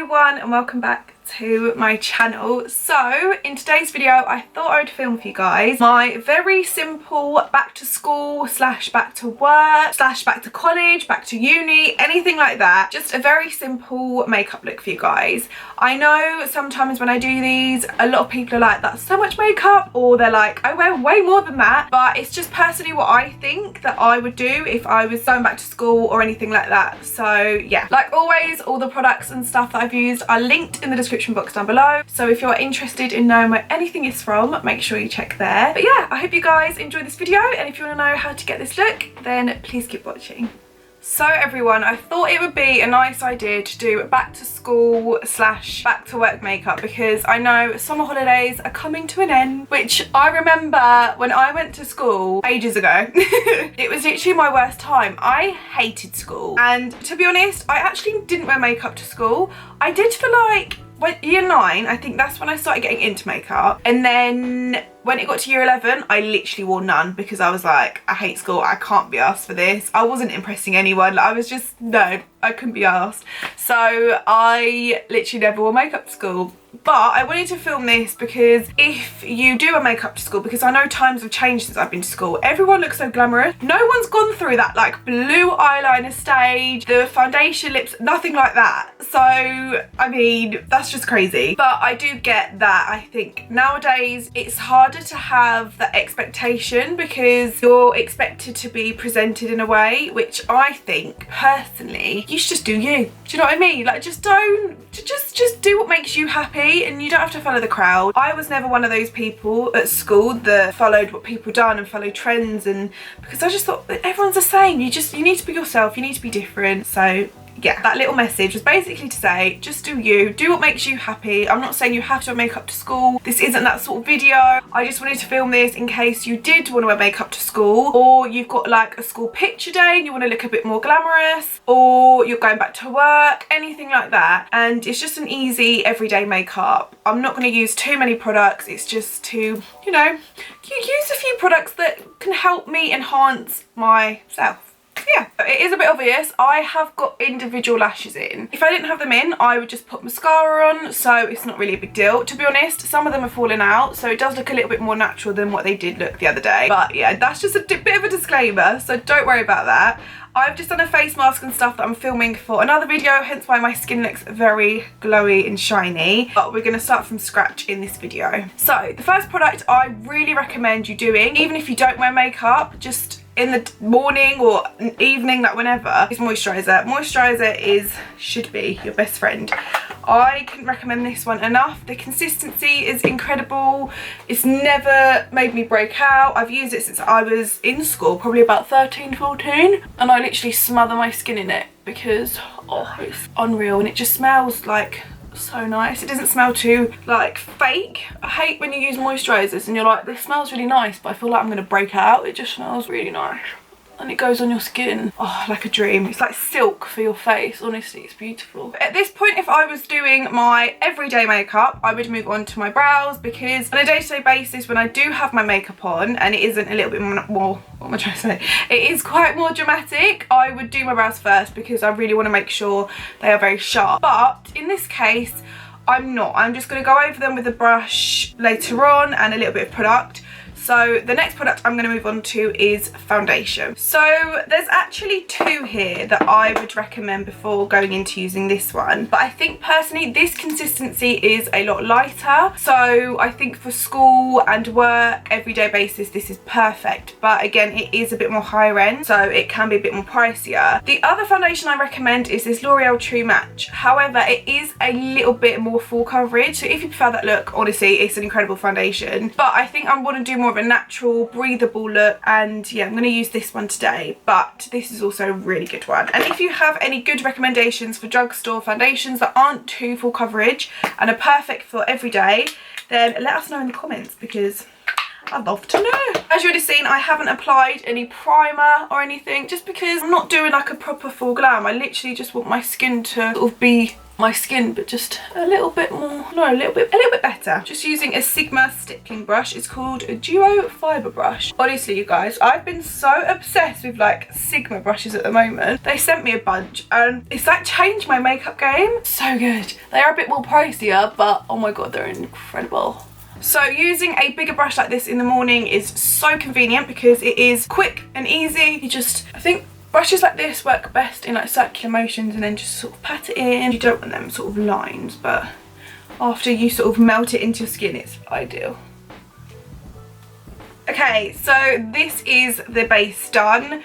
everyone and welcome back to my channel. So in today's video I thought I would film for you guys my very simple back to school slash back to work slash back to college, back to uni, anything like that. Just a very simple makeup look for you guys. I know sometimes when I do these a lot of people are like, that's so much makeup, or they're like, I wear way more than that, but it's just personally what I think that I would do if I was going back to school or anything like that. So yeah, like always, all the products and stuff that I've used are linked in the description box down below, so if you're interested in knowing where anything is from, make sure you check there. But yeah, I hope you guys enjoyed this video, and if you want to know how to get this look, then please keep watching. So everyone, I thought it would be a nice idea to do back to school slash back to work makeup, because I know summer holidays are coming to an end, which I remember when I went to school ages ago. It was literally my worst time. I hated school, and to be honest, I actually didn't wear makeup to school. I did for like year 9, I think that's when I started getting into makeup, and then when it got to year 11 I literally wore none, because I was like, I hate school, I can't be asked for this. I wasn't impressing anyone, I was just, no, I couldn't be asked. So I literally never wore makeup to school. But I wanted to film this because if you do a makeup to school, because I know times have changed since I've been to school, everyone looks so glamorous. No one's gone through that like blue eyeliner stage, the foundation lips, nothing like that. So I mean, that's just crazy. But I do get that. I think nowadays it's harder to have that expectation because you're expected to be presented in a way, which I think personally you should just do you. Do you know what I mean? Like, just do what makes you happy, and you don't have to follow the crowd. I was never one of those people at school that followed what people done and followed trends, and because I just thought everyone's the same. You need to be yourself, you need to be different. So yeah, that little message was basically to say, just do you, do what makes you happy. I'm not saying you have to wear makeup to school. This isn't that sort of video. I just wanted to film this in case you did want to wear makeup to school, or you've got like a school picture day and you want to look a bit more glamorous, or you're going back to work, anything like that. And it's just an easy everyday makeup. I'm not going to use too many products. It's just to, you know, use a few products that can help me enhance myself. Yeah, it is a bit obvious. I have got individual lashes in. If I didn't have them in, I would just put mascara on, so it's not really a big deal. To be honest, some of them are falling out, so it does look a little bit more natural than what they did look the other day. But yeah, that's just a bit of a disclaimer, so don't worry about that. I've just done a face mask and stuff that I'm filming for another video, hence why my skin looks very glowy and shiny. But we're going to start from scratch in this video. So the first product I really recommend you doing, even if you don't wear makeup, just in the morning or evening, like whenever, is moisturiser. Moisturiser should be your best friend. I couldn't recommend this one enough. The consistency is incredible. It's never made me break out. I've used it since I was in school, probably about 13, 14, and I literally smother my skin in it because, oh, it's unreal, and it just smells like so nice. It doesn't smell too like fake. I hate when you use moisturisers and you're like, this smells really nice, but I feel like I'm gonna break out. It just smells really nice, and it goes on your skin, oh, like a dream. It's like silk for your face. Honestly, it's beautiful. At this point, if I was doing my everyday makeup, I would move on to my brows, because on a day-to-day basis, when I do have my makeup on and it isn't a little bit more, what am I trying to say, it is quite more dramatic, I would do my brows first because I really want to make sure they are very sharp. But in this case, I'm not. I'm just going to go over them with a brush later on and a little bit of product. So the next product I'm going to move on to is foundation. So there's actually two here that I would recommend before going into using this one. But I think personally this consistency is a lot lighter. So I think for school and work, everyday basis, this is perfect. But again, it is a bit more higher end, so it can be a bit more pricier. The other foundation I recommend is this L'Oreal True Match. However, it is a little bit more full coverage. So if you prefer that look, honestly, it's an incredible foundation. But I think I want to do more of a natural, breathable look, and yeah, I'm going to use this one today. But this is also a really good one. And if you have any good recommendations for drugstore foundations that aren't too full coverage and are perfect for every day, then let us know in the comments, because I'd love to know. As you already seen, I haven't applied any primer or anything, just because I'm not doing like a proper full glam. I literally just want my skin to sort of be my skin, but just a little bit more, no, a little bit better. Just using a Sigma stippling brush. It's called a Duo Fibre brush. Honestly, you guys, I've been so obsessed with like Sigma brushes at the moment. They sent me a bunch and it's like changed my makeup game. So good. They are a bit more pricier, but oh my god, they're incredible. So using a bigger brush like this in the morning is so convenient because it is quick and easy. You just, I think brushes like this work best in like circular motions and then just sort of pat it in. You don't want them sort of lines, but after you sort of melt it into your skin, it's ideal. Okay, so this is the base done.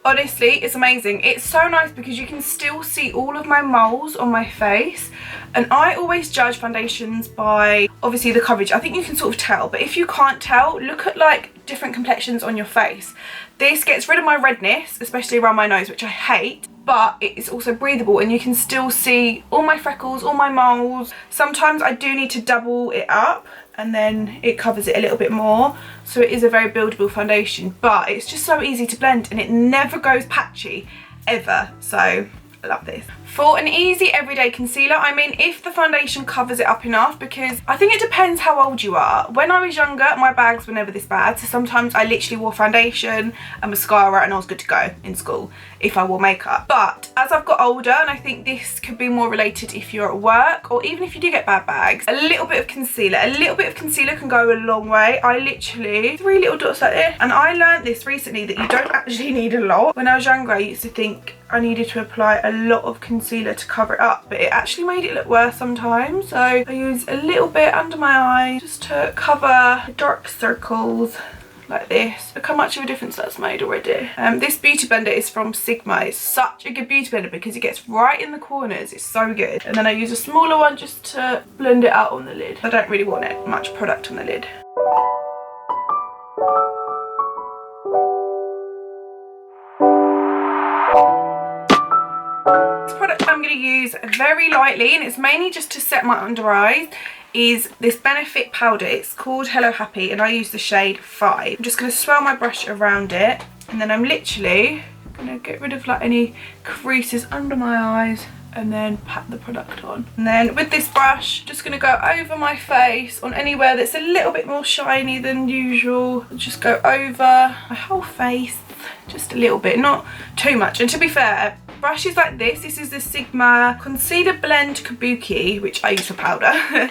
Honestly, it's amazing. It's so nice because you can still see all of my moles on my face, and I always judge foundations by obviously the coverage. I think you can sort of tell, but if you can't tell, look at like different complexions on your face. This gets rid of my redness, especially around my nose, which I hate, but it's also breathable and you can still see all my freckles, all my moles. Sometimes I do need to double it up and then it covers it a little bit more, so it is a very buildable foundation, but it's just so easy to blend and it never goes patchy ever, so I love this. For an easy everyday concealer, I mean, if the foundation covers it up enough, because I think it depends how old you are. When I was younger, my bags were never this bad, so sometimes I literally wore foundation and mascara and I was good to go in school if I wore makeup. But as I've got older, and I think this could be more related if you're at work or even if you do get bad bags, a little bit of concealer can go a long way. I literally, 3 little dots like this, and I learned this recently that you don't actually need a lot. When I was younger, I used to think I needed to apply a lot of concealer to cover it up, but it actually made it look worse sometimes. So I use a little bit under my eye just to cover the dark circles like this. Look how much of a difference that's made already. This beauty blender is from Sigma. It's such a good beauty blender because it gets right in the corners. It's so good. And then I use a smaller one just to blend it out on the lid. I don't really want it much product on the lid. I'm going to use very lightly, and it's mainly just to set my under eyes, is this Benefit powder. It's called Hello Happy and I use the shade 5. I'm just going to swirl my brush around it and then I'm literally going to get rid of like any creases under my eyes and then pat the product on. And then with this brush, just going to go over my face on anywhere that's a little bit more shiny than usual. Just go over my whole face, just a little bit, not too much. And to be fair, brushes like this is the Sigma Concealer Blend Kabuki, which I use for powder.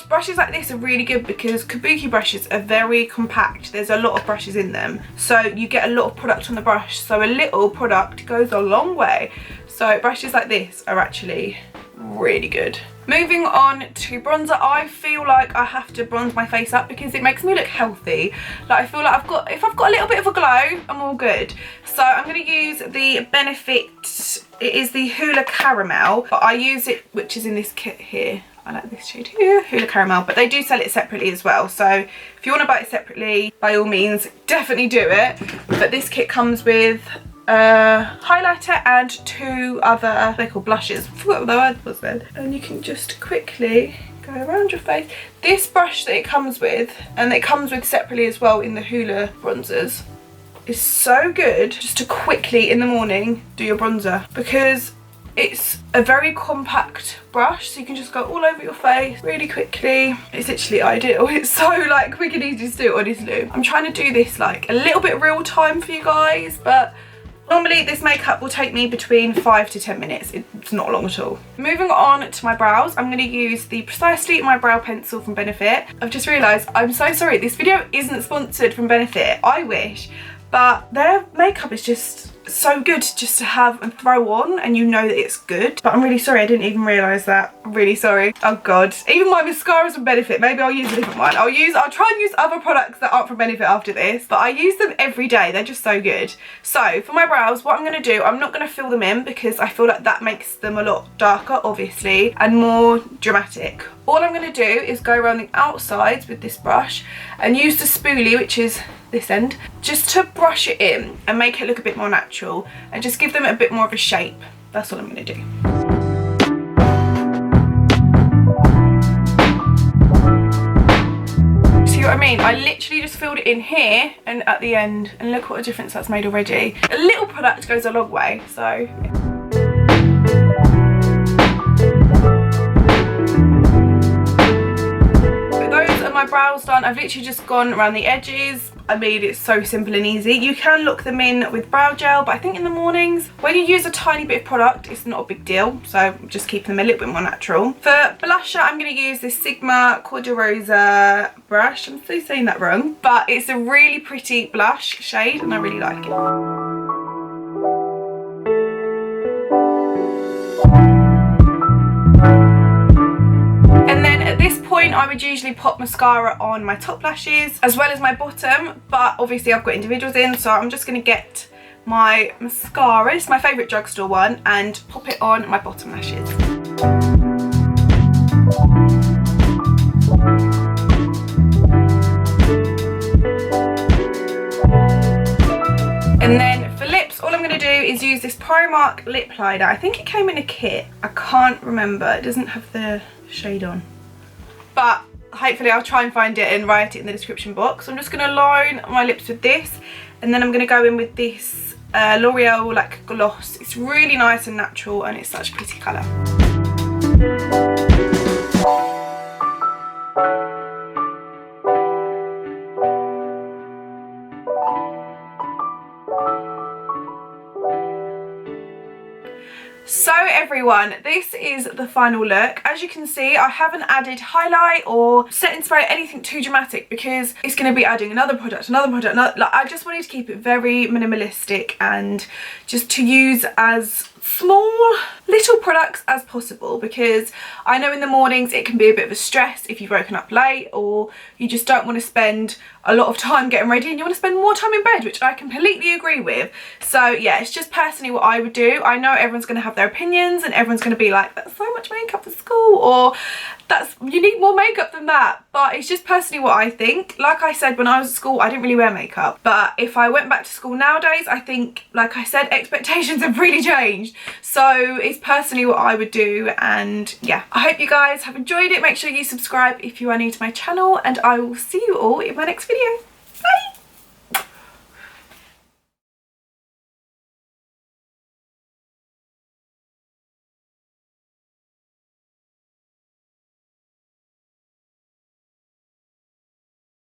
Brushes like this are really good because Kabuki brushes are very compact. There's a lot of brushes in them, so you get a lot of product on the brush, so a little product goes a long way. So brushes like this are actually really good. Moving on to bronzer, I feel like I have to bronze my face up because it makes me look healthy. Like I feel like if I've got a little bit of a glow, I'm all good. So I'm going to use the Benefit, it is the Hula Caramel, but I use it, which is in this kit here. I like this shade here, Hula Caramel, but they do sell it separately as well. So if you want to buy it separately, by all means, definitely do it. But this kit comes with highlighter and 2 other, they're called blushes. I forgot what the word was then. And you can just quickly go around your face. This brush that it comes with, and it comes with separately as well in the Hula bronzers, is so good just to quickly in the morning do your bronzer, because it's a very compact brush, so you can just go all over your face really quickly. It's literally ideal. It's so like quick and easy to do, honestly. I'm trying to do this like a little bit real time for you guys, but normally this makeup will take me between 5 to 10 minutes. It's not long at all. Moving on to my brows, I'm going to use the Precisely My Brow Pencil from Benefit. I've just realised, I'm so sorry, this video isn't sponsored from Benefit. I wish, but their makeup is just so good just to have and throw on, and you know that it's good. But I'm really sorry, I didn't even realise that. I'm really sorry. Oh god. Even my mascara's from Benefit. Maybe I'll use a different one. I'll try and use other products that aren't from Benefit after this, but I use them every day. They're just so good. So for my brows, what I'm going to do, I'm not going to fill them in because I feel like that makes them a lot darker, obviously, and more dramatic. All I'm going to do is go around the outsides with this brush and use the spoolie, which is this end, just to brush it in and make it look a bit more natural and just give them a bit more of a shape. That's all I'm going to do. See what I mean? I literally just filled it in here and at the end, and look what a difference that's made already. A little product goes a long way, so yeah. my brows done. I've literally just gone around the edges. I mean, it's so simple and easy. You can lock them in with brow gel, but I think in the mornings, when you use a tiny bit of product, it's not a big deal. So I'm just keeping them a little bit more natural. For blusher, I'm going to use this Sigma Corda Rosa brush. I'm still saying that wrong, but it's a really pretty blush shade and I really like it. I would usually pop mascara on my top lashes as well as my bottom, but obviously I've got individuals in, so I'm just going to get my mascara, it's my favourite drugstore one, and pop it on my bottom lashes. And then for lips, all I'm going to do is use this Primark lip liner. I think it came in a kit, I can't remember, it doesn't have the shade on. But hopefully I'll try and find it and write it in the description box. So I'm just going to line my lips with this, and then I'm going to go in with this L'Oreal like gloss. It's really nice and natural and it's such a pretty colour. So everyone, this is the final look. As you can see, I haven't added highlight or setting spray, anything too dramatic, because it's going to be adding another product, like, I just wanted to keep it very minimalistic and just to use as small little products as possible, because I know in the mornings it can be a bit of a stress if you've woken up late or you just don't want to spend a lot of time getting ready and you want to spend more time in bed, which I completely agree with. So yeah, it's just personally what I would do. I know everyone's going to have their opinions and everyone's going to be like, that's so much makeup for school, or you need more makeup than that, but it's just personally what I think. Like I said, when I was at school I didn't really wear makeup, but if I went back to school nowadays, I think, like I said, expectations have really changed. So it's personally what I would do, and yeah, I hope you guys have enjoyed it. Make sure you subscribe if you are new to my channel, and I will see you all in my next video.